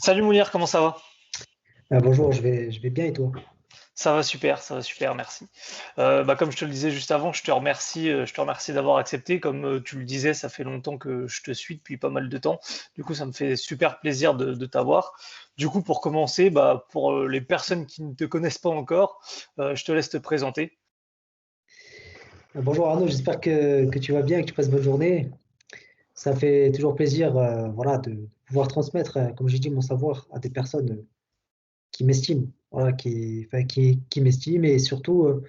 Salut Mounir, comment ça va? Bonjour, je vais bien et toi? Ça va super, merci. Comme je te le disais juste avant, je te remercie d'avoir accepté. Comme tu le disais, ça fait longtemps que je te suis depuis pas mal de temps. Du coup, ça me fait super plaisir de t'avoir. Du coup, pour commencer, pour les personnes qui ne te connaissent pas encore, je te laisse te présenter. Bonjour Arnaud, j'espère que tu vas bien et que tu passes bonne journée. Ça fait toujours plaisir voilà, de pouvoir transmettre, comme j'ai dit, mon savoir à des personnes qui m'estiment, voilà, qui m'estiment et surtout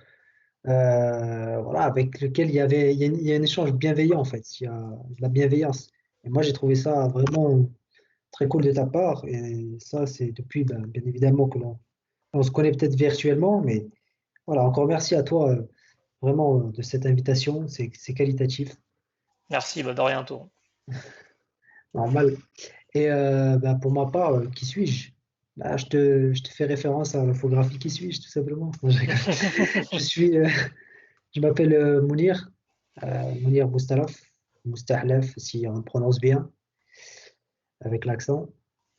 voilà, avec lequel il y a un échange bienveillant en fait, il y a de la bienveillance. Et moi j'ai trouvé ça vraiment très cool de ta part et ça c'est depuis bien évidemment que on se connaît peut-être virtuellement, mais voilà, encore merci à toi vraiment de cette invitation, c'est qualitatif, Merci, de rien, toi. normal. Et pour ma part, qui suis-je? Je te fais référence à l'infographie Qui suis-je, tout simplement. Non, je rigole. Je suis, je m'appelle Mounir Moustalaf, si on prononce bien, avec l'accent.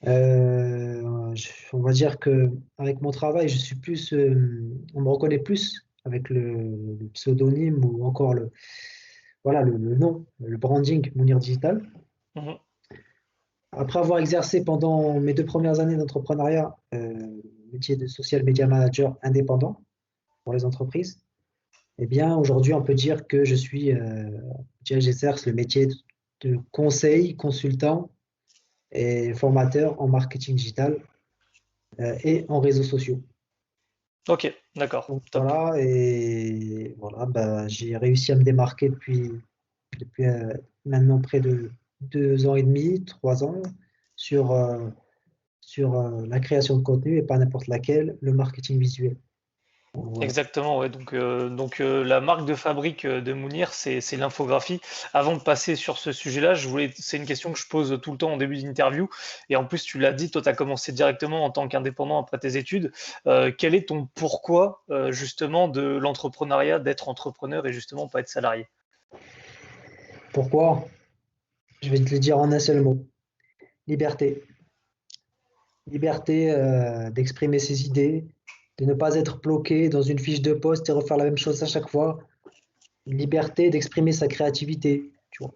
On va dire que avec mon travail, je suis plus, on me reconnaît plus avec le pseudonyme ou encore voilà, le nom, le branding Mounir Digital. Mhm. Après avoir exercé pendant mes 2 premières années d'entrepreneuriat, métier de social media manager indépendant pour les entreprises, eh bien aujourd'hui on peut dire que j'exerce le métier de conseil, consultant et formateur en marketing digital et en réseaux sociaux. Ok, d'accord, Donc top. voilà, et voilà, j'ai réussi à me démarquer depuis maintenant près de 2 ans et demi, 3 ans, sur, la création de contenu et pas n'importe laquelle, le marketing visuel. Donc, voilà. Exactement, ouais. La marque de fabrique de Mounir, c'est l'infographie. Avant de passer sur ce sujet-là, c'est une question que je pose tout le temps en début d'interview. Et en plus, tu l'as dit, toi, tu as commencé directement en tant qu'indépendant après tes études. Quel est ton pourquoi, justement, de l'entrepreneuriat, d'être entrepreneur et justement pas être salarié? Pourquoi? Je vais te le dire en un seul mot. Liberté. Liberté d'exprimer ses idées, de ne pas être bloqué dans une fiche de poste et refaire la même chose à chaque fois. Liberté d'exprimer sa créativité, tu vois.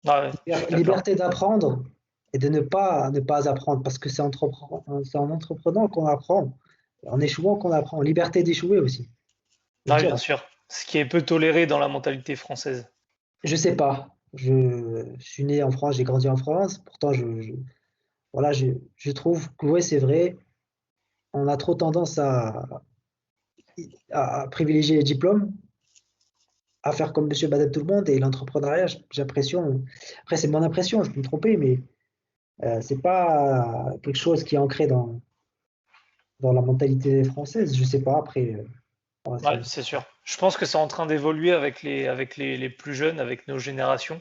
Ah ouais, je suis d'accord. Liberté d'apprendre et de ne pas apprendre parce que c'est en entreprenant qu'on apprend, en échouant qu'on apprend. Liberté d'échouer aussi. Je veux Ah oui, dire, bien sûr. Ce qui est peu toléré dans la mentalité française. je sais pas. Je suis né en France, j'ai grandi en France. Pourtant, voilà, je trouve que ouais, c'est vrai. On a trop tendance à privilégier les diplômes, à faire comme Monsieur Madame Tout le monde et l'entrepreneuriat. J'ai l'impression. Après, c'est mon impression. Je peux me tromper, mais c'est pas quelque chose qui est ancré dans la mentalité française. Je sais pas. Après, voilà, Ouais, c'est sûr. Je pense que c'est en train d'évoluer avec les plus jeunes, avec nos générations.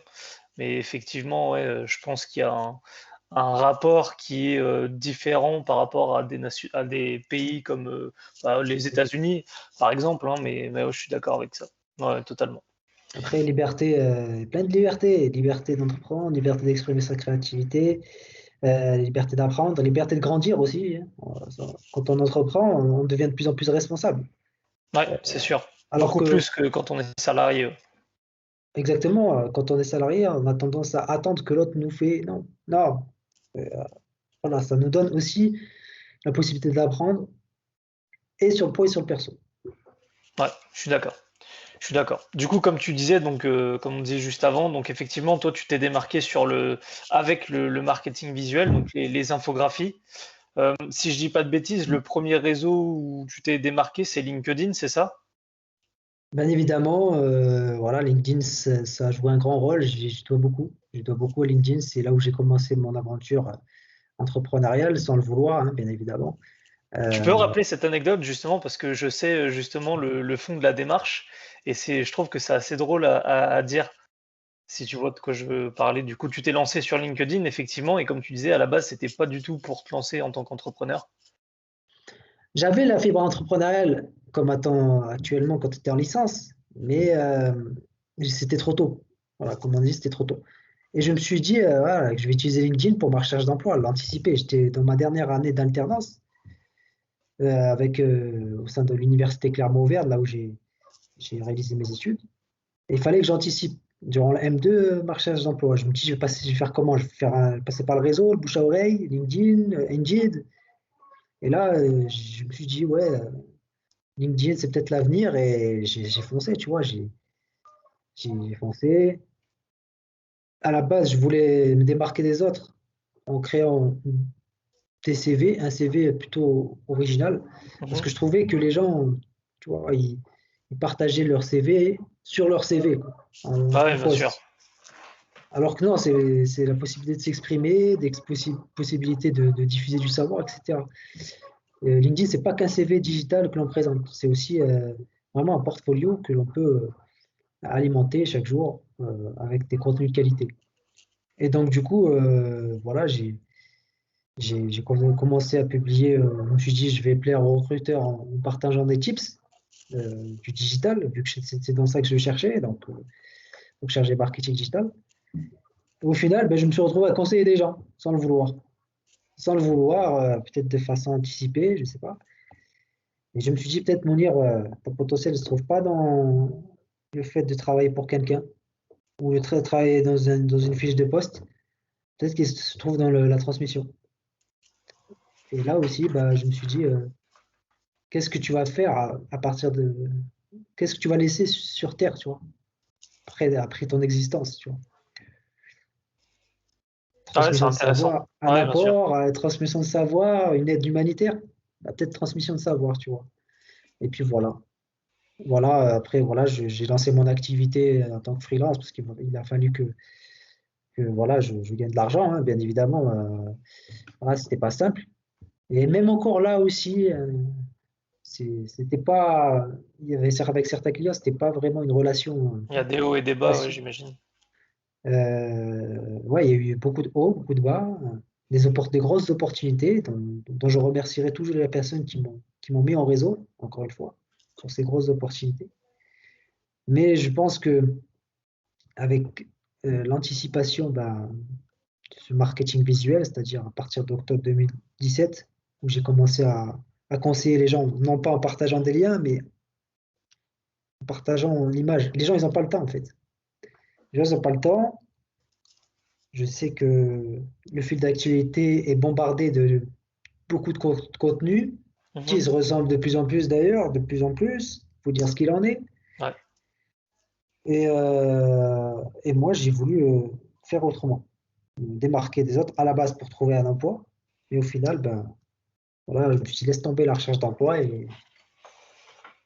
Mais effectivement, ouais, je pense qu'il y a un rapport qui est différent par rapport à des pays comme les États-Unis, par exemple, hein, mais ouais, je suis d'accord avec ça. Ouais, totalement. après, liberté, plein de liberté, liberté d'entreprendre, liberté d'exprimer sa créativité, liberté d'apprendre, liberté de grandir aussi, hein. Quand on entreprend, on devient de plus en plus responsable. Ouais, c'est sûr. Alors Beaucoup que plus que quand on est salarié. Ouais. Exactement, quand on est salarié, on a tendance à attendre que l'autre nous fait non, non, heu, voilà, ça nous donne aussi la possibilité d'apprendre et sur le pro et sur le perso. Ouais, je suis d'accord. Je suis d'accord. Du coup, comme tu disais, comme on disait juste avant, donc effectivement, toi, tu t'es démarqué avec le marketing visuel, donc les infographies. Si je dis pas de bêtises, le premier réseau où tu t'es démarqué, c'est LinkedIn, c'est ça? Bien évidemment, voilà, LinkedIn, ça a joué un grand rôle, je dois beaucoup à LinkedIn, c'est là où j'ai commencé mon aventure, entrepreneuriale sans le vouloir, hein, bien évidemment. Tu peux Heu, rappeler cette anecdote justement parce que je sais justement le fond de la démarche et je trouve que c'est assez drôle à dire si tu vois de quoi je veux parler. Du coup, tu t'es lancé sur LinkedIn effectivement et comme tu disais à la base, c'était pas du tout pour te lancer en tant qu'entrepreneur. J'avais la fibre entrepreneuriale comme attend actuellement quand tu étais en licence, mais c'était trop tôt. Voilà, comme on dit, c'était trop tôt. Et je me suis dit, voilà, que je vais utiliser LinkedIn pour ma recherche d'emploi, l'anticiper. J'étais dans ma dernière année d'alternance au sein de l'université Clermont-Auvergne, là où j'ai réalisé mes études. Et il fallait que j'anticipe durant la M2 ma recherche d'emploi. Je me dis, je vais faire comment? Je vais passer par le réseau, le bouche à oreille, LinkedIn, Indeed. Et là, je me suis dit, ouais, LinkedIn, c'est peut-être l'avenir. Et j'ai foncé, tu vois, j'ai foncé. À la base, je voulais me démarquer des autres en créant des CV, un CV plutôt original, parce Mhm. que je trouvais que les gens, tu vois, ils partageaient leur CV sur leur CV, quoi, Ouais, en bien sûr. post. Alors que non, c'est la possibilité de s'exprimer, possibilité de diffuser du savoir, etc. LinkedIn, c'est pas qu'un CV digital que l'on présente, c'est aussi vraiment un portfolio que l'on peut alimenter chaque jour avec des contenus de qualité. Et donc, du coup, voilà, j'ai commencé à publier. Je me suis dit, je vais plaire aux recruteurs en partageant des tips du digital, vu que c'est dans ça que je cherchais, donc chercher marketing digital. Au final, ben, je me suis retrouvé à conseiller des gens, sans le vouloir. Sans le vouloir, peut-être de façon anticipée, je ne sais pas. Et je me suis dit, peut-être, Mounir, ton potentiel ne se trouve pas dans le fait de travailler pour quelqu'un ou de travailler dans une fiche de poste. Peut-être qu'il se trouve dans la transmission. Et là aussi, bah, je me suis dit, qu'est-ce que tu vas faire à partir de... Qu'est-ce que tu vas laisser sur Terre, tu vois, après ton existence, tu vois. Ah ouais, c'est Transmission de intéressant. savoir, un Ouais, bien sûr. apport, transmission de savoir, une aide humanitaire, bah, peut-être transmission de savoir, tu vois. Et puis voilà. Voilà, après, voilà, j'ai lancé mon activité en tant que freelance parce qu'il a fallu que voilà, je gagne de l'argent, hein, bien évidemment. Voilà, c'était pas simple. Et même encore là aussi, c'était pas, il y avait avec certains clients, c'était pas vraiment une relation Il y a des hauts et des bas, ouais, facile. j'imagine. Ouais, il y a eu beaucoup de hauts, beaucoup de bas, des grosses opportunités dont je remercierai toujours les personnes qui m'ont mis en réseau, encore une fois, sur ces grosses opportunités. Mais je pense que avec l'anticipation de ce marketing visuel, c'est-à-dire à partir d'octobre 2017, où j'ai commencé à conseiller les gens, non pas en partageant des liens, mais en partageant l'image. Les gens, ils n'ont pas le temps, en fait. Les gens, ils n'ont pas le temps. Je sais que le fil d'actualité est bombardé de beaucoup de contenu qui Mhm. se ressemblent de plus en plus d'ailleurs, de plus en plus. Il faut dire ce qu'il en est. Ouais. Et moi, j'ai voulu faire autrement, me démarquer des autres à la base pour trouver un emploi. Et au final, ben, voilà, je me suis dit, laisse tomber la recherche d'emploi et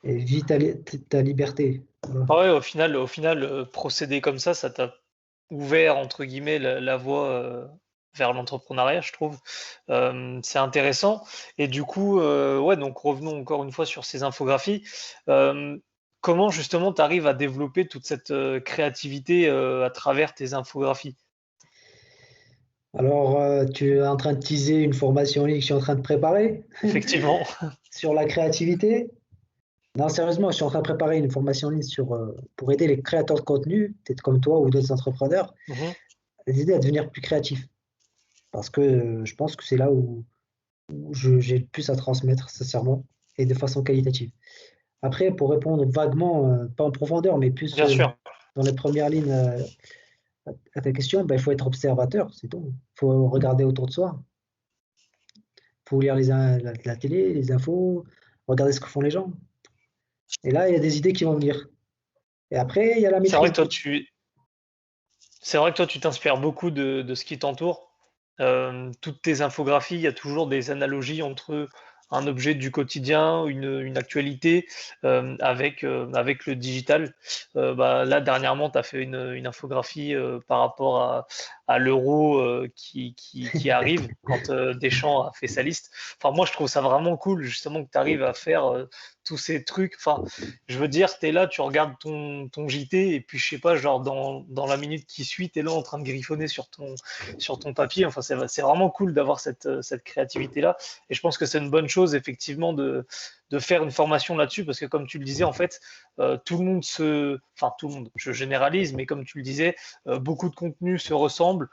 vis ta liberté. Voilà. Ah ouais, au final, procéder comme ça t'a ouvert entre guillemets la voie vers l'entrepreneuriat, je trouve. C'est intéressant. Et du coup, ouais, donc revenons encore une fois sur ces infographies. Euh, Comment justement tu arrives à développer toute cette créativité à travers tes infographies? Alors, tu es en train de teaser une formation en ligne que je suis en train de préparer Effectivement. sur la créativité. Non, sérieusement, je suis en train de préparer une formation en ligne pour aider les créateurs de contenu, peut-être comme toi ou d'autres entrepreneurs, Mhm. à les aider à devenir plus créatifs. Parce que je pense que c'est là où j'ai le plus à transmettre, sincèrement, et de façon qualitative. Après, pour répondre vaguement, pas en profondeur, mais plus Bien sûr. dans les premières lignes à ta question, ben, il faut être observateur, c'est tout. Il faut regarder autour de soi. Il faut lire la télé, les infos, regarder ce que font les gens. Et là, il y a des idées qui vont venir. Et après, il y a la C'est vrai maîtrise. que toi, tu t'inspires beaucoup de ce qui t'entoure. Toutes tes infographies, il y a toujours des analogies entre un objet du quotidien, une actualité, avec le digital. Bah, là, dernièrement, tu as fait une infographie par rapport à l'euro qui arrive quand Deschamps a fait sa liste. Enfin, moi, je trouve ça vraiment cool, justement, que tu arrives à faire tous ces trucs. Enfin, je veux dire, tu es là, tu regardes ton JT, et puis, je sais pas, genre, dans la minute qui suit, tu es là en train de griffonner sur ton papier. Enfin, c'est vraiment cool d'avoir cette créativité-là. Et je pense que c'est une bonne chose, effectivement, de faire une formation là-dessus, parce que comme tu le disais, en fait, tout le monde enfin tout le monde, je généralise, mais comme tu le disais, beaucoup de contenus se ressemblent,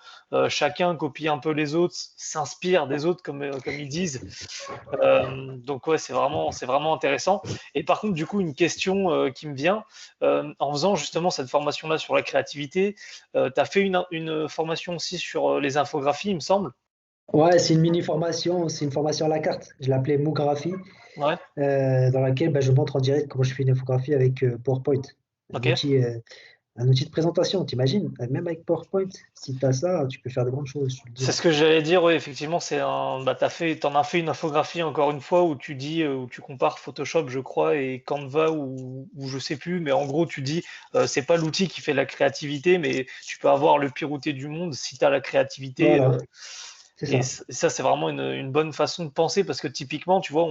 chacun copie un peu les autres, s'inspire des autres, comme ils disent. Donc ouais, c'est vraiment intéressant. Et par contre, du coup, une question qui me vient, en faisant justement cette formation-là sur la créativité, tu as fait une formation aussi sur les infographies, il me semble. Ouais, c'est une mini formation, c'est une formation à la carte. Je l'appelais Mographie, Ouais, dans laquelle je montre en direct comment je fais une infographie avec PowerPoint, un ok. outil, euh, un outil de présentation. T'imagines, même avec PowerPoint, si tu as ça, tu peux faire de grandes choses, je te le dis. C'est ce que j'allais dire, oui, effectivement, t'en as fait une infographie encore une fois où où tu compares Photoshop, je crois, et Canva ou je sais plus, mais en gros, tu dis, c'est pas l'outil qui fait la créativité, mais tu peux avoir le pire outil du monde si tu as la créativité. Voilà, c'est Et ça. ça, c'est vraiment une bonne façon de penser parce que typiquement, tu vois,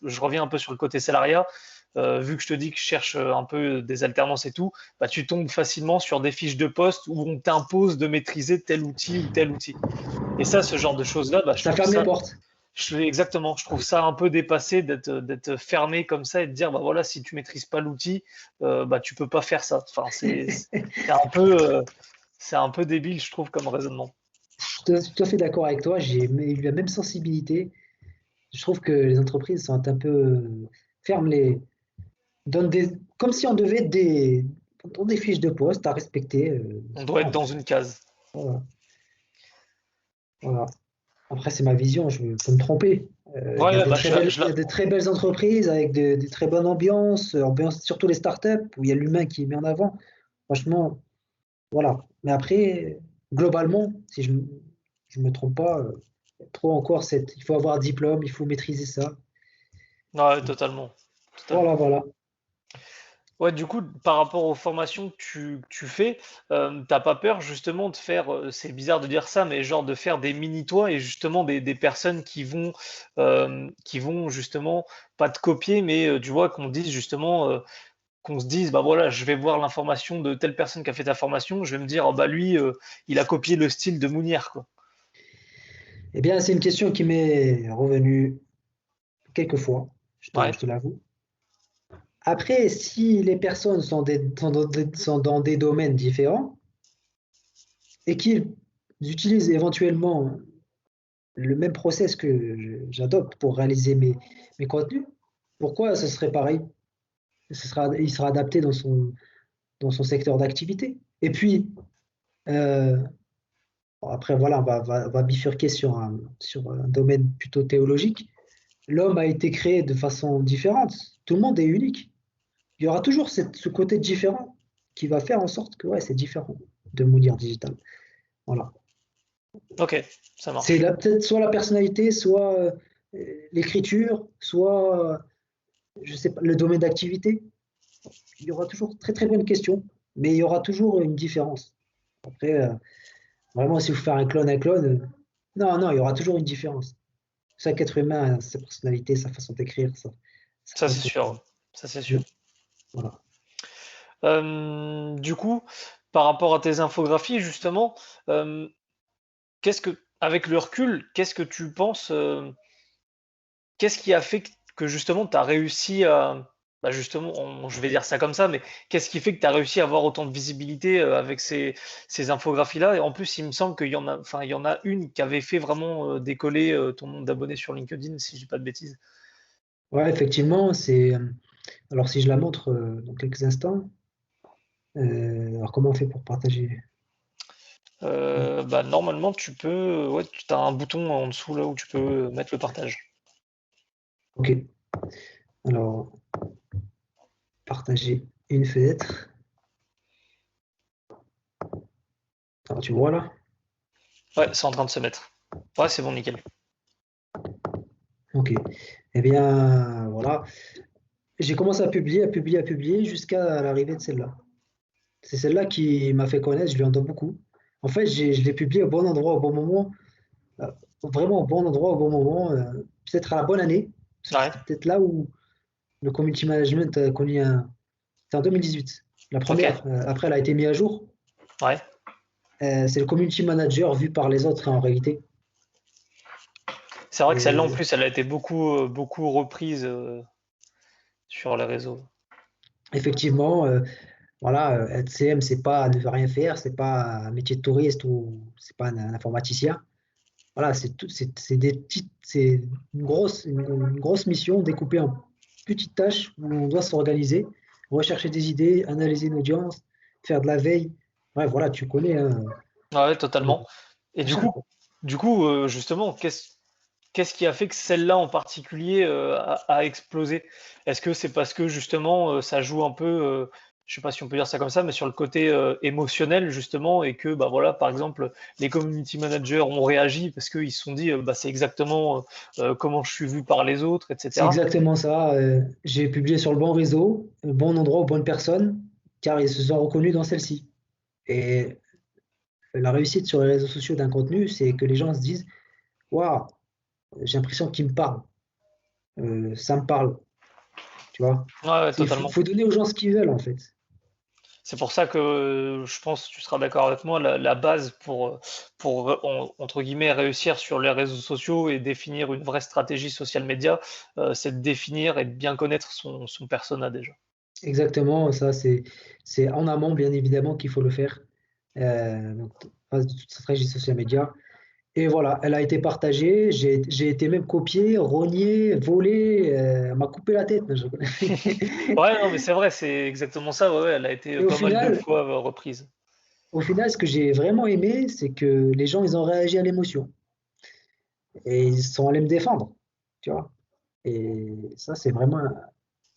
je reviens un peu sur le côté salariat. Vu que je te dis que je cherche un peu des alternances et tout, bah, tu tombes facilement sur des fiches de poste où on t'impose de maîtriser tel outil ou tel outil. Et ça, ce genre de choses-là, bah, Ça ferme les portes. exactement, je trouve ça un peu dépassé d'être fermé comme ça et de dire, bah voilà, si tu maîtrises pas l'outil, bah tu peux pas faire ça. Enfin, c'est un peu débile, je trouve, comme raisonnement. Je suis tout à fait d'accord avec toi, j'ai eu la même sensibilité. Je trouve que les entreprises sont un peu ferment donnent comme si on devait dans des fiches de poste à respecter. On doit être Non, dans une case. voilà, voilà. Après, c'est ma vision, je peux me tromper. Il y a Ouais, des bah, très belles, il y a des très belles entreprises avec des très bonnes ambiances, surtout les startups où il y a l'humain qui est mis en avant. Franchement, voilà. Mais après, globalement, si je me trompe pas, trop encore il faut avoir un diplôme, il faut maîtriser ça. ouais, totalement. Voilà, Totalement. voilà. Ouais, du coup, par rapport aux formations que tu fais, t'as pas peur justement de faire, c'est bizarre de dire ça, mais genre de faire des mini-toi et justement des personnes qui vont justement pas te copier, mais tu vois, qu'on se dise, bah voilà, je vais voir l'information de telle personne qui a fait ta formation, je vais me dire, oh, bah lui, il a copié le style de Mounière, quoi. Eh bien, c'est une question qui m'est revenue quelques fois, Ouais, je te l'avoue. Après, si les personnes sont dans des domaines différents et qu'ils utilisent éventuellement le même process que j'adopte pour réaliser mes contenus, pourquoi ce serait pareil? Il sera adapté dans son secteur d'activité. Et puis, euh, bon, après, voilà, on va bifurquer sur un domaine plutôt théologique. L'homme a été créé de façon différente. Tout le monde est unique. Il y aura toujours ce côté différent qui va faire en sorte que ouais, c'est différent de Mounir Digital. Voilà. ok, ça C'est marche. peut-être soit la personnalité, soit l'écriture, soit je sais pas, le domaine d'activité. Il y aura toujours très très bonne question, mais il y aura toujours une différence. Après, vraiment, si vous faites un clone, non, non, il y aura toujours une différence. Chaque être humain a sa personnalité, sa façon d'écrire, sa Ça, c'est façon sûr. Ça, c'est sûr. de. Voilà. Du coup, par rapport à tes infographies, justement, euh, avec le recul, qu'est-ce que tu penses, qu'est-ce qui a fait que justement tu as réussi à, bah justement, je vais dire ça comme ça, mais qu'est-ce qui fait que tu as réussi à avoir autant de visibilité avec ces infographies-là? Et en plus, il me semble il y en a une qui avait fait vraiment décoller ton nombre d'abonnés sur LinkedIn, si je dis pas de bêtises. Ouais, effectivement, c'est. Alors, si je la montre dans quelques instants, alors comment on fait pour partager? Bah, normalement, ouais, tu as un bouton en dessous là où tu peux mettre le partage. Ok. Alors, partager une fenêtre. Alors, tu vois là? Ouais, c'est en train de se mettre. Ouais, c'est bon, nickel. Ok. Eh bien, voilà. J'ai commencé à publier jusqu'à l'arrivée de celle-là. C'est celle-là qui m'a fait connaître, je lui en dois beaucoup. En fait, je l'ai publié au bon endroit, au bon moment, euh, vraiment au bon endroit, au bon moment, peut-être à la bonne année. Ouais, C'était peut-être là où le community management a connu un. C'était en 2018. La ok. première, après, elle a été mise à jour. Ouais. C'est le community manager vu par les autres en réalité. C'est vrai que celle-là, en Et plus, elle a été beaucoup reprise. sur les réseaux. Effectivement, voilà, être CM, c'est pas ne rien faire, c'est pas un métier de touriste ou c'est pas un informaticien. Voilà, c'est des petites, c'est une grosse mission découpée en petites tâches où on doit s'organiser, rechercher des idées, analyser une audience, faire de la veille. Ouais, voilà, tu connais hein, Ouais, totalement. Et tout ça, quoi. du coup, justement, qu'est-ce qui a fait que celle-là en particulier a explosé? Est-ce que c'est parce que justement ça joue un peu, je sais pas si on peut dire ça comme ça, mais sur le côté émotionnel justement, et que bah voilà, par exemple, les community managers ont réagi parce qu'ils se sont dit bah c'est exactement comment je suis vu par les autres, C'est etc. exactement ça. J'ai publié sur le bon réseau, au bon endroit, aux bonnes personnes, car ils se sont reconnus dans celle-ci. Et la réussite sur les réseaux sociaux d'un contenu, c'est que les gens se disent, waouh, j'ai l'impression qu'il me parle, ça me parle, tu vois. Ouais, ouais, Il totalement. faut donner aux gens ce qu'ils veulent, en fait. C'est pour ça que je pense, tu seras d'accord avec moi, la base pour entre guillemets réussir sur les réseaux sociaux et définir une vraie stratégie social média, c'est de définir et de bien connaître son persona déjà. Exactement, ça, c'est en amont, bien évidemment, qu'il faut le faire. Donc, phase de toute stratégie social média. Et voilà, elle a été partagée. J'ai été même copié, rogné, volé. Elle m'a coupé la tête. Non, je connais. Ouais, non, mais c'est vrai, c'est exactement ça. Ouais, ouais, elle a été Et pas mal de fois reprise. au final, ce que j'ai vraiment aimé, c'est que les gens, ils ont réagi à l'émotion et ils sont allés me défendre, tu vois. Et ça, c'est vraiment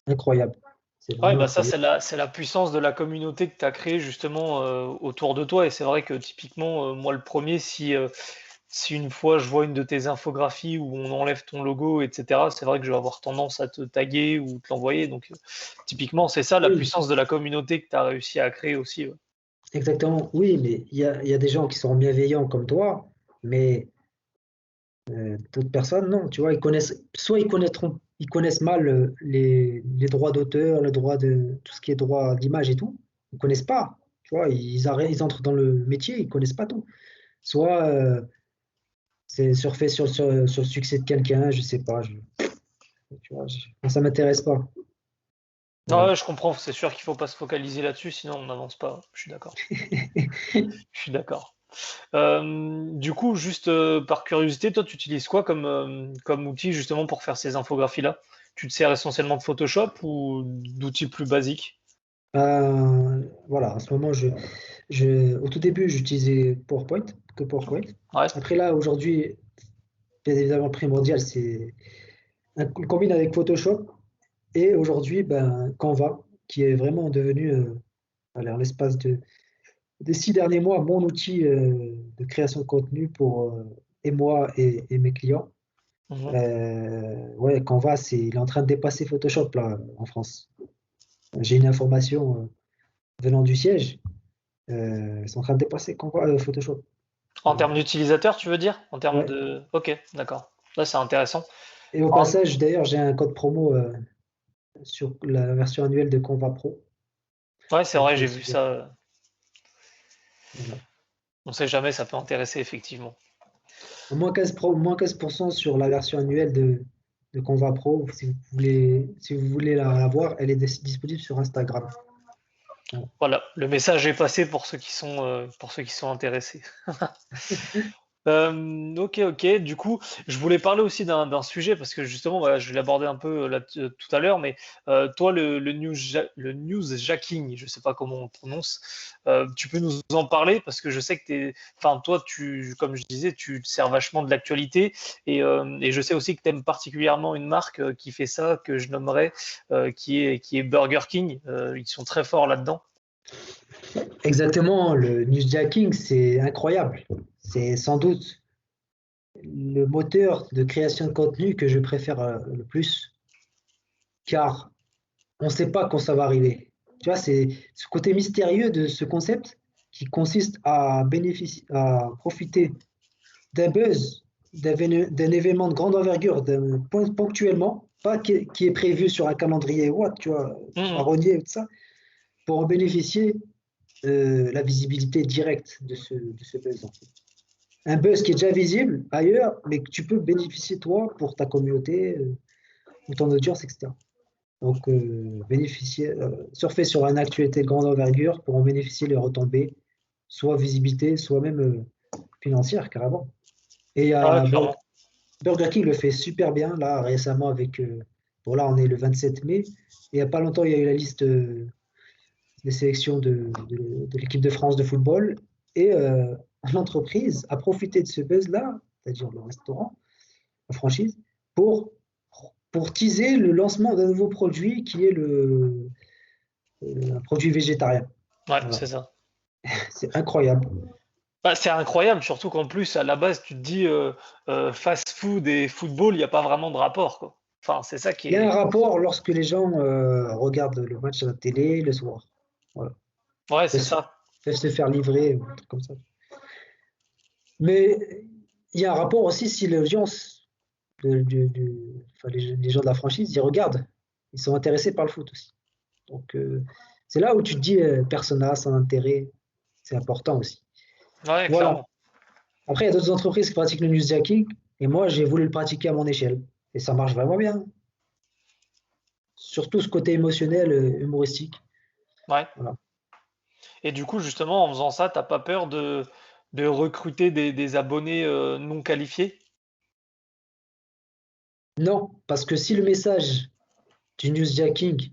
incroyable. C'est Ouais, vraiment bah ça, incroyable. c'est la puissance de la communauté que tu as créée justement autour de toi. Et c'est vrai que typiquement, moi le premier, si une fois je vois une de tes infographies où on enlève ton logo, etc., c'est vrai que je vais avoir tendance à te taguer ou te l'envoyer. Donc, typiquement, c'est ça la Oui, puissance de la communauté que tu as réussi à créer aussi. Ouais. exactement. Oui, mais il y a des gens qui sont bienveillants comme toi, mais d'autres personnes, non. Tu vois, soit ils connaissent mal les droits d'auteur, le droit de tout ce qui est droit d'image et tout. Ils connaissent pas. Tu vois, ils entrent dans le métier, ils connaissent pas tout. Soit c'est surfer sur le succès de quelqu'un, je sais pas. Tu vois, moi, ça m'intéresse pas. Ah Voilà. ouais, je comprends, c'est sûr qu'il faut pas se focaliser là-dessus, sinon on n'avance pas. Je suis d'accord. Je suis d'accord. Du coup, juste par curiosité, toi, tu utilises quoi comme outil justement pour faire ces infographies-là? Tu te sers essentiellement de Photoshop ou d'outils plus basiques? Voilà, en ce moment, au tout début, j'utilisais PowerPoint, que PowerPoint. Ouais. Après là, aujourd'hui, bien évidemment, le primordial, c'est une combine avec Photoshop. Et aujourd'hui, ben, Canva, qui est vraiment devenu, allez, en l'espace des 6 derniers mois, mon outil de création de contenu pour et moi et mes clients. Mhm. Ouais, Canva, il est en train de dépasser Photoshop là, en France. J'ai une information venant du siège. Ils sont en train de dépasser Canva, Photoshop. En termes d'utilisateurs, tu veux dire? En termes Ouais. de... Ok, d'accord. Là, c'est intéressant. Et au En- passage, d'ailleurs, j'ai un code promo sur la version annuelle de Canva Pro. Ouais, c'est Donc, vrai, j'ai vu si, ça. voilà. On sait jamais, ça peut intéresser effectivement. Moins 15% sur la version annuelle de Canva Pro. Si vous voulez la voir, elle est disponible sur Instagram. Voilà. Voilà, le message est passé pour ceux qui sont intéressés. OK, OK. Du coup, je voulais parler aussi d'un sujet parce que justement, voilà, je vais l'aborder un peu là tout à l'heure, mais toi, le newsjacking, je sais pas comment on prononce, tu peux nous en parler parce que je sais que enfin, toi, comme je disais, tu te sers vachement de l'actualité et je sais aussi que tu aimes particulièrement une marque qui fait ça, que je nommerais, qui est Burger King. Ils sont très forts là-dedans. Exactement, le newsjacking, c'est incroyable. C'est sans doute le moteur de création de contenu que je préfère le plus, car on ne sait pas quand ça va arriver. Tu vois, c'est ce côté mystérieux de ce concept qui consiste à profiter d'un buzz, d'un événement de grande envergure, ponctuellement, pas qui est prévu sur un calendrier ou autre, tu vois, Mhm. marronnier ou tout ça, pour en bénéficier la visibilité directe de ce buzz, en fait. Un buzz qui est déjà visible ailleurs, mais que tu peux bénéficier toi pour ta communauté ou ton audience, etc. Donc, surfer sur une actualité de grande envergure pour en bénéficier les retombées, soit visibilité, soit même financière, carrément. Et Ah, clairement. Burger King le fait super bien, là, récemment, bon, là, on est le 27 mai, et il n'y a pas longtemps, il y a eu la liste des sélections de l'équipe de France de football, et l'entreprise a profité de ce buzz-là, c'est-à-dire le restaurant, la franchise, pour, pour teaser le lancement d'un nouveau produit qui est un produit végétarien. Ouais, Voilà. c'est ça. C'est incroyable. Bah, c'est incroyable, surtout qu'en plus, à la base, tu te dis fast-food et football, il n'y a pas vraiment de rapport, quoi. Enfin, c'est ça qui Il y a un est. rapport lorsque les gens regardent le match à la télé le soir. Voilà. Ouais, Peuvent c'est se, ça. peuvent se faire livrer, ou un truc comme ça. Mais il y a un rapport aussi si l'audience, enfin, les gens de la franchise, ils regardent. Ils sont intéressés par le foot aussi. Donc, c'est là où tu te dis, persona, son intérêt, c'est important aussi. Ouais, Voilà. clairement. Après, il y a d'autres entreprises qui pratiquent le newsjacking, et moi, j'ai voulu le pratiquer à mon échelle. Et ça marche vraiment bien. Surtout ce côté émotionnel, humoristique. Ouais. Voilà. Et du coup, justement, en faisant ça, t'as pas peur de recruter des abonnés non qualifiés? Non, parce que si le message du newsjacking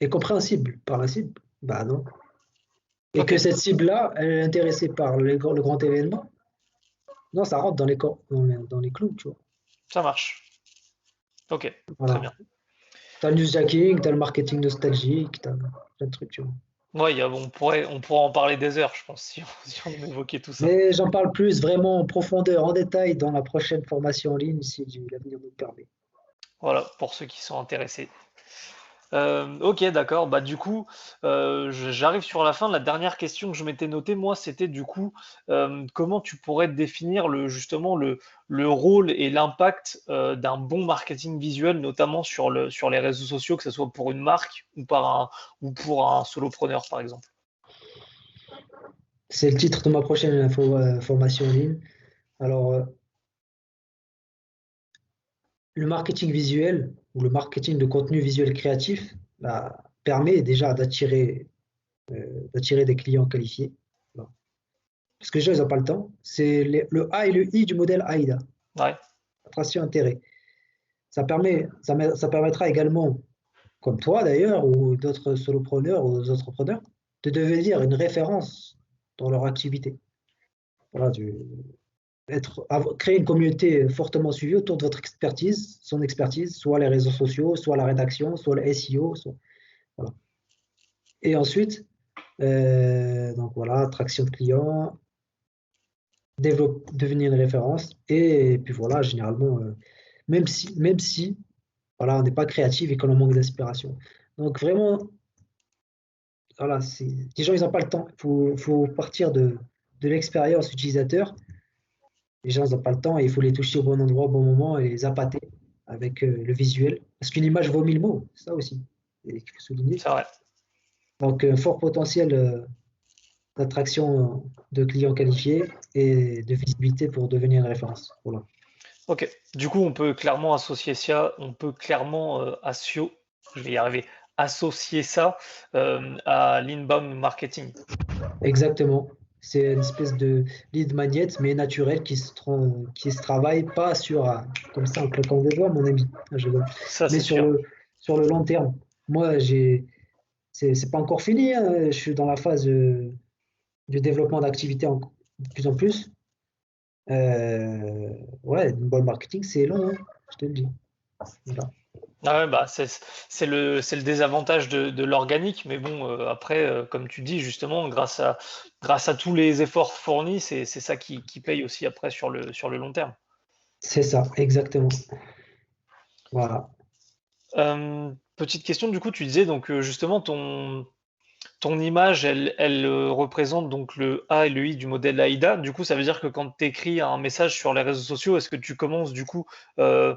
est compréhensible par la cible, bah non. Et Ok, que cette cible-là, elle est intéressée par le grand événement, non, ça rentre dans les clous, tu vois. ça marche. Ok, très Voilà. bien. T'as le newsjacking, t'as le marketing nostalgique, t'as plein de trucs, tu vois. Ouais, on pourrait en parler des heures, je pense, si on, si on évoquait tout ça. Mais j'en parle plus vraiment en profondeur, en détail, dans la prochaine formation en ligne, si l'avenir nous le permet. Voilà, pour ceux qui sont intéressés. Ok, d'accord. Bah, du coup, j'arrive sur la fin. La dernière question que je m'étais notée, moi, c'était du coup, comment tu pourrais définir justement le rôle et l'impact d'un bon marketing visuel, notamment sur les réseaux sociaux, que ce soit pour une marque ou pour un solopreneur, par exemple. C'est le titre de ma prochaine formation en ligne. Alors, le marketing visuel ou le marketing de contenu visuel créatif bah, permet déjà d'attirer des clients qualifiés. Voilà. Parce que les gens, ils n'ont pas le temps. C'est le A et le I du modèle AIDA, Ouais, attraction intérêt. Ça permettra également, comme toi d'ailleurs, ou d'autres solopreneurs ou d'autres entrepreneurs, de devenir une référence dans leur activité. Voilà, créer une communauté fortement suivie autour de votre expertise, son expertise, soit les réseaux sociaux, soit la rédaction, soit le SEO. Voilà. Et ensuite, donc voilà, attraction de clients, devenir une référence. Et puis voilà, généralement, même si voilà, on n'est pas créatif et qu'on en manque d'inspiration. Donc vraiment, voilà, les gens, ils n'ont pas le temps. Faut partir de l'expérience utilisateur. Les gens, ils n'ont pas le temps et il faut les toucher au bon endroit, au bon moment et les appâter avec le visuel. Parce qu'une image vaut 1000 mots, c'est ça aussi, et qu'il faut souligner. c'est vrai. Donc, fort potentiel d'attraction de clients qualifiés et de visibilité pour devenir une référence. Voilà. Ok. Du coup, on peut clairement associer ça, on peut clairement je vais y arriver, associer ça à l'inbound marketing. Exactement. C'est une espèce de lead magnet, mais naturel qui se travaille pas comme ça en claquant des doigts, mon ami. Ah, je rigole. Ça, Mais c'est sûr. sur le long terme. Moi, c'est pas encore fini, hein. Je suis dans la phase du développement d'activités de plus en plus. Ouais, une bonne marketing, c'est long, hein, je te le dis. Voilà. Ah ouais, bah, c'est le désavantage de l'organique, mais bon, après, comme tu dis, justement, grâce à tous les efforts fournis, c'est ça qui paye aussi après sur le long terme. C'est ça, exactement. Voilà. Petite question, du coup, tu disais donc justement ton image, elle représente donc le A et le I du modèle AIDA. Du coup, ça veut dire que quand tu écris un message sur les réseaux sociaux, est-ce que tu commences du coup euh,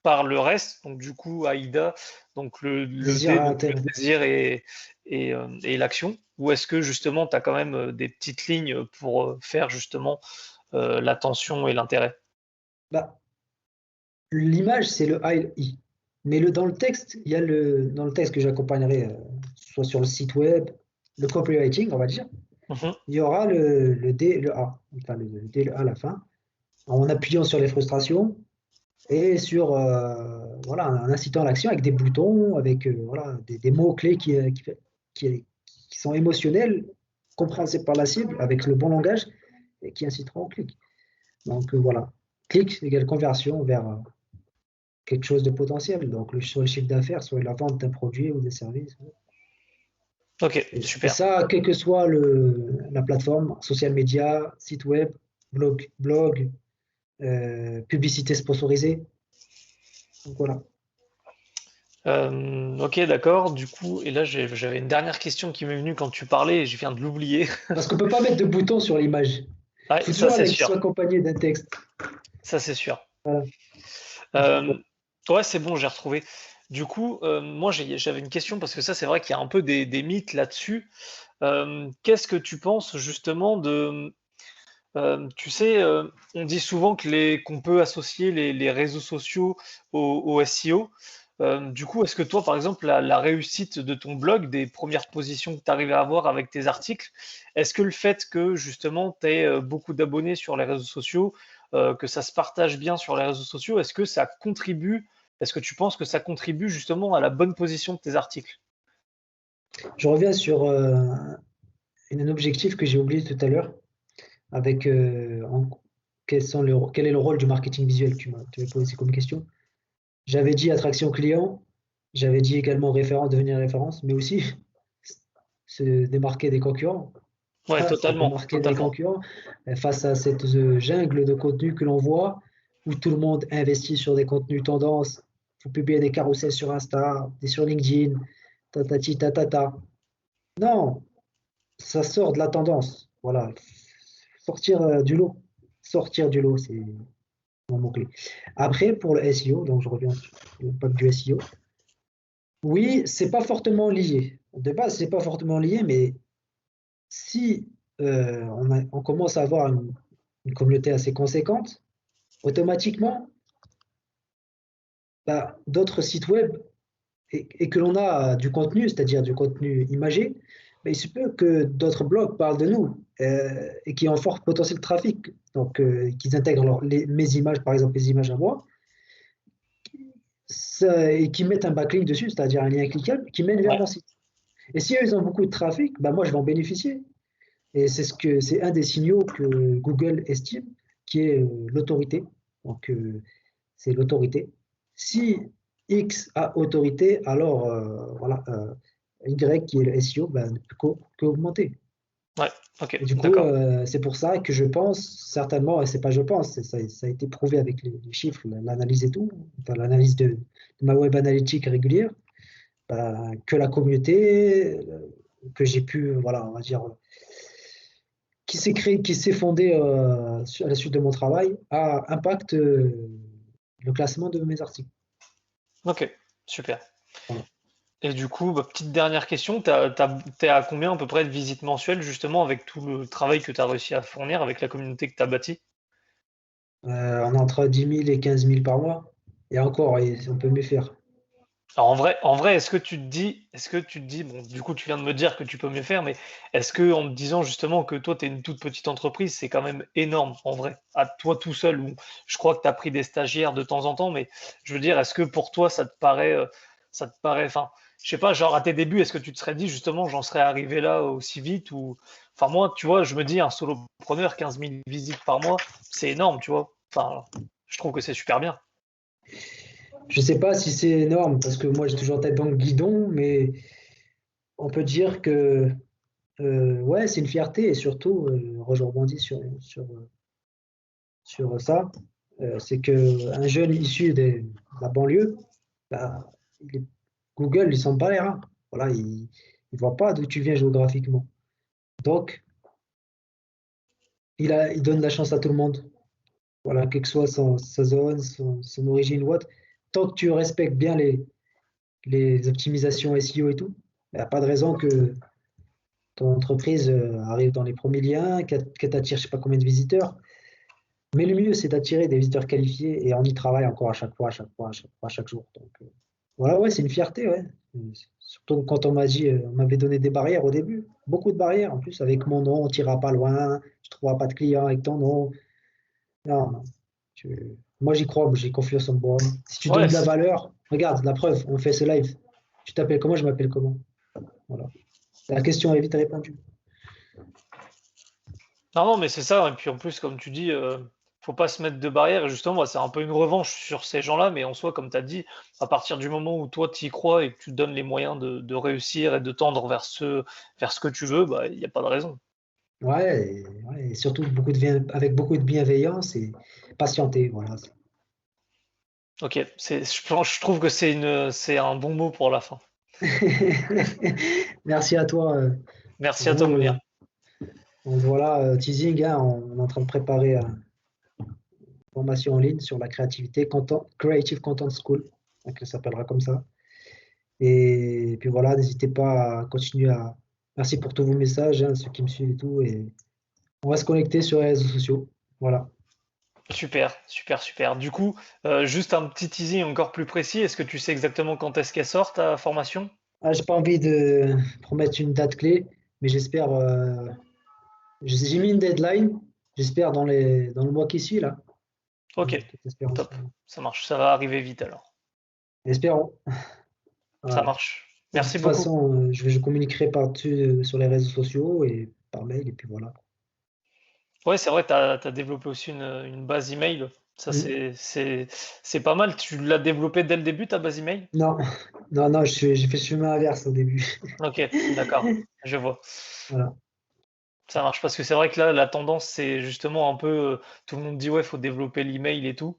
par le reste, donc du coup AIDA, donc le Désir D, à donc le intérêt. désir et l'action, ou est-ce que justement tu as quand même des petites lignes pour faire justement l'attention et l'intérêt? Bah, l'image, c'est le A et le I. Mais dans le texte, dans le texte que j'accompagnerai, soit sur le site web, le copywriting, on va dire, Mhm. il y aura le D, le A, enfin le D, le A à la fin, en appuyant sur les frustrations et sur, voilà, en incitant à l'action avec des boutons, avec voilà, des mots-clés qui, qui sont émotionnels, compréhensibles par la cible, avec le bon langage et qui inciteront au clic. Donc voilà, clic égale conversion vers quelque chose de potentiel, donc soit le chiffre d'affaires, soit la vente d'un produit ou des services. Ok, Et super. ça, quelle que soit la plateforme, social media, site web, blog, publicité sponsorisée. Donc voilà. Ok, d'accord. Du coup, et là, j'avais une dernière question qui m'est venue quand tu parlais et je viens de l'oublier. Parce qu'on ne peut pas mettre de bouton sur l'image. Il Ouais, faut ça toujours c'est qu'il soit sûr. accompagné d'un texte. Ça c'est sûr. Voilà. Euh, ouais, c'est bon, j'ai retrouvé. Du coup, moi j'avais une question parce que ça c'est vrai qu'il y a un peu des mythes là-dessus. Qu'est-ce que tu penses justement de, tu sais, on dit souvent qu'on peut associer les réseaux sociaux au SEO. Du coup, est-ce que toi, par exemple, la réussite de ton blog, des premières positions que tu arrives à avoir avec tes articles, est-ce que le fait que justement tu aies beaucoup d'abonnés sur les réseaux sociaux, que ça se partage bien sur les réseaux sociaux, est-ce que ça contribue, est-ce que tu penses que ça contribue justement à la bonne position de tes articles? Je reviens sur un objectif que j'ai oublié tout à l'heure, avec quel est le rôle du marketing visuel. Tu m'as posé comme question. J'avais dit attraction client, j'avais dit également référence, devenir référence, mais aussi se démarquer des concurrents. Ouais, Se totalement, démarquer des totalement. concurrents face à cette jungle de contenu que l'on voit, où tout le monde investit sur des contenus tendances. Il faut publier des carousels sur Insta, des sur LinkedIn, tatati tatata. Non, ça sort de la tendance. Voilà, sortir du lot. Sortir du lot, c'est mon mot-clé. Après, pour le SEO, donc je reviens sur l'impact du SEO. Oui, c'est pas fortement lié. De base, c'est pas fortement lié, mais si on commence à avoir une communauté assez conséquente, automatiquement, bah, d'autres sites web et que l'on a du contenu, c'est-à-dire du contenu imagé, mais il se peut que d'autres blogs parlent de nous et qui ont fort potentiel de trafic, donc qu'ils intègrent mes images, par exemple les images à moi, et qui mettent un backlink dessus, c'est-à-dire un lien cliquable qui mène vers Ouais, mon site. Et si eux, ils ont beaucoup de trafic, bah, moi, je vais en bénéficier. Et c'est un des signaux que Google estime qui est l'autorité. Donc, c'est l'autorité. Si X a autorité, alors voilà, Y qui est le SEO ben, ne peut qu'augmenter. ouais, ok, Et du coup, d'accord. c'est pour ça que je pense certainement, et c'est pas je pense, ça a été prouvé avec les chiffres, l'analyse et tout, enfin, l'analyse de ma web analytique régulière, ben, que la communauté que j'ai pu, voilà, on va dire, qui s'est créé, qui s'est fondé à la suite de mon travail, impacte le classement de mes articles. Ok, super. Voilà. Et du coup, bah, petite dernière question, t'es à combien à peu près de visites mensuelles justement avec tout le travail que tu as réussi à fournir avec la communauté que tu as bâtie? On est entre 10 000 et 15 000 par mois. Et encore, on peut mieux faire. Alors en vrai, est-ce que tu te dis, bon, du coup, tu viens de me dire que tu peux mieux faire, mais est-ce que en me disant justement que toi, tu es une toute petite entreprise, c'est quand même énorme en vrai, à toi tout seul, ou je crois que tu as pris des stagiaires de temps en temps, mais je veux dire, est-ce que pour toi, enfin, je sais pas, genre à tes débuts, est-ce que tu te serais dit justement, j'en serais arrivé là aussi vite, ou, enfin, moi, tu vois, je me dis, un solopreneur, 15 000 visites par mois, c'est énorme, tu vois, enfin, je trouve que c'est super bien. Je ne sais pas si c'est énorme, parce que moi, j'ai toujours tête dans le guidon, mais on peut dire que ouais, c'est une fierté, et surtout, je rebondis sur ça, c'est qu'un jeune issu de la banlieue, bah, Google, ils sont pas les rats. Voilà, ils ne voient pas d'où tu viens géographiquement. Donc, il donne la chance à tout le monde. Voilà, quelle que soit sa zone, son origine ou autre. Tant que tu respectes bien les optimisations SEO et tout, il n'y a pas de raison que ton entreprise arrive dans les premiers liens, qu'elle t'attire je ne sais pas combien de visiteurs. Mais le mieux, c'est d'attirer des visiteurs qualifiés et on y travaille encore à chaque fois, à chaque fois, à chaque fois, à chaque jour. Donc, Voilà, ouais, c'est une fierté, ouais. Surtout quand on m'a dit, on m'avait donné des barrières au début, beaucoup de barrières en plus, avec mon nom, tu iras pas loin, tu trouveras pas de clients avec ton nom. Non, non, moi j'y crois, moi, j'ai confiance en moi. Si tu donnes Ouais, de la valeur, regarde, la preuve, on fait ce live. Tu t'appelles comment? Je m'appelle comment? Voilà. La question est vite répondue. non, non, mais c'est ça. Et puis en plus, comme tu dis, faut pas se mettre de barrière. Et justement, moi, c'est un peu une revanche sur ces gens-là. Mais en soi, comme tu as dit, à partir du moment où toi, tu y crois et que tu te donnes les moyens de réussir et de tendre vers ce que tu veux, bah, il n'y a pas de raison. Ouais, et surtout avec beaucoup de bienveillance et patienter, voilà. Ok, je trouve que c'est un bon mot pour la fin. Merci à toi. Merci à toi, Vous, Mounir. donc voilà, teasing, hein, on est en train de préparer une formation en ligne sur la créativité, Creative Content School, donc elle s'appellera comme ça. Et puis voilà, n'hésitez pas à continuer à. Merci pour tous vos messages, hein, ceux qui me suivent et tout. Et on va se connecter sur les réseaux sociaux. Voilà. Super, super, super. Du coup, juste un petit teasing encore plus précis. Est-ce que tu sais exactement quand est-ce qu'elle sort ta formation? Ah, j'ai pas envie de promettre une date clé, mais j'espère. J'ai mis une deadline. J'espère dans le mois qui suit là. Ok, En toute espérance. top. Ça marche. Ça va arriver vite alors. Espérons. Ça Voilà. marche. De Merci toute beaucoup. façon, je communiquerai par-dessus sur les réseaux sociaux et par mail, et puis voilà. Ouais, c'est vrai, tu as développé aussi une base email. Ça, Mm. c'est pas mal. Tu l'as développé dès le début, ta base email? Non, non, j'ai fait le chemin inverse au début. Ok, d'accord. Je vois. Voilà. Ça marche parce que c'est vrai que là, la tendance, c'est justement un peu, tout le monde dit ouais, faut développer l'email et tout.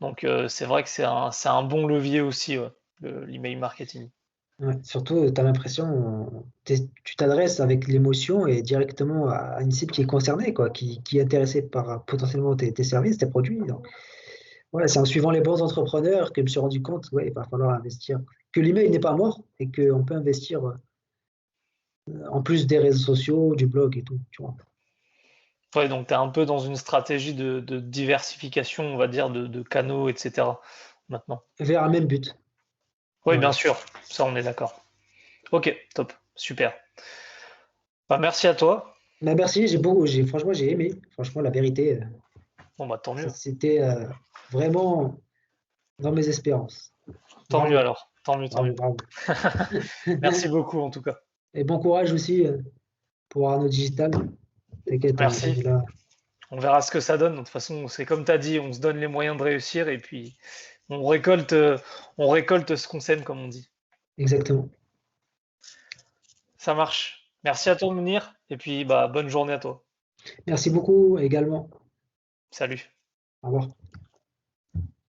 Donc, c'est vrai que c'est un bon levier aussi, ouais, l'email marketing. Ouais. Surtout, tu as l'impression, tu t'adresses avec l'émotion et directement à une cible qui est concernée, quoi, qui est intéressée par potentiellement tes services, tes produits. Donc, ouais, c'est en suivant les bons entrepreneurs que je me suis rendu compte, ouais, il va falloir investir. Que l'email n'est pas mort et qu'on peut investir en plus des réseaux sociaux, du blog et tout, tu vois. Ouais, donc tu es un peu dans une stratégie de diversification, on va dire, de canaux, et cetera, maintenant. Vers un même but. Oui, bien Voilà. sûr, ça on est d'accord. Ok, top, super. Bah, merci à toi. Mais merci, franchement, j'ai aimé. Franchement, la vérité, Bon, bah, tant mieux. c'était vraiment dans mes espérances. Tant mieux Bravo, alors. Tant mieux, tant bravo, mieux. bravo. Merci beaucoup en tout cas. Et bon courage aussi pour Arnaud Digital. T'inquiète, on Merci. est là. On verra ce que ça donne. De toute façon, c'est comme tu as dit, on se donne les moyens de réussir et puis on récolte, euh, on récolte ce qu'on sème, comme on dit. Exactement. Ça marche. Merci à toi, Mounir. Et puis, bah, bonne journée à toi. Merci beaucoup également. Salut. Au revoir.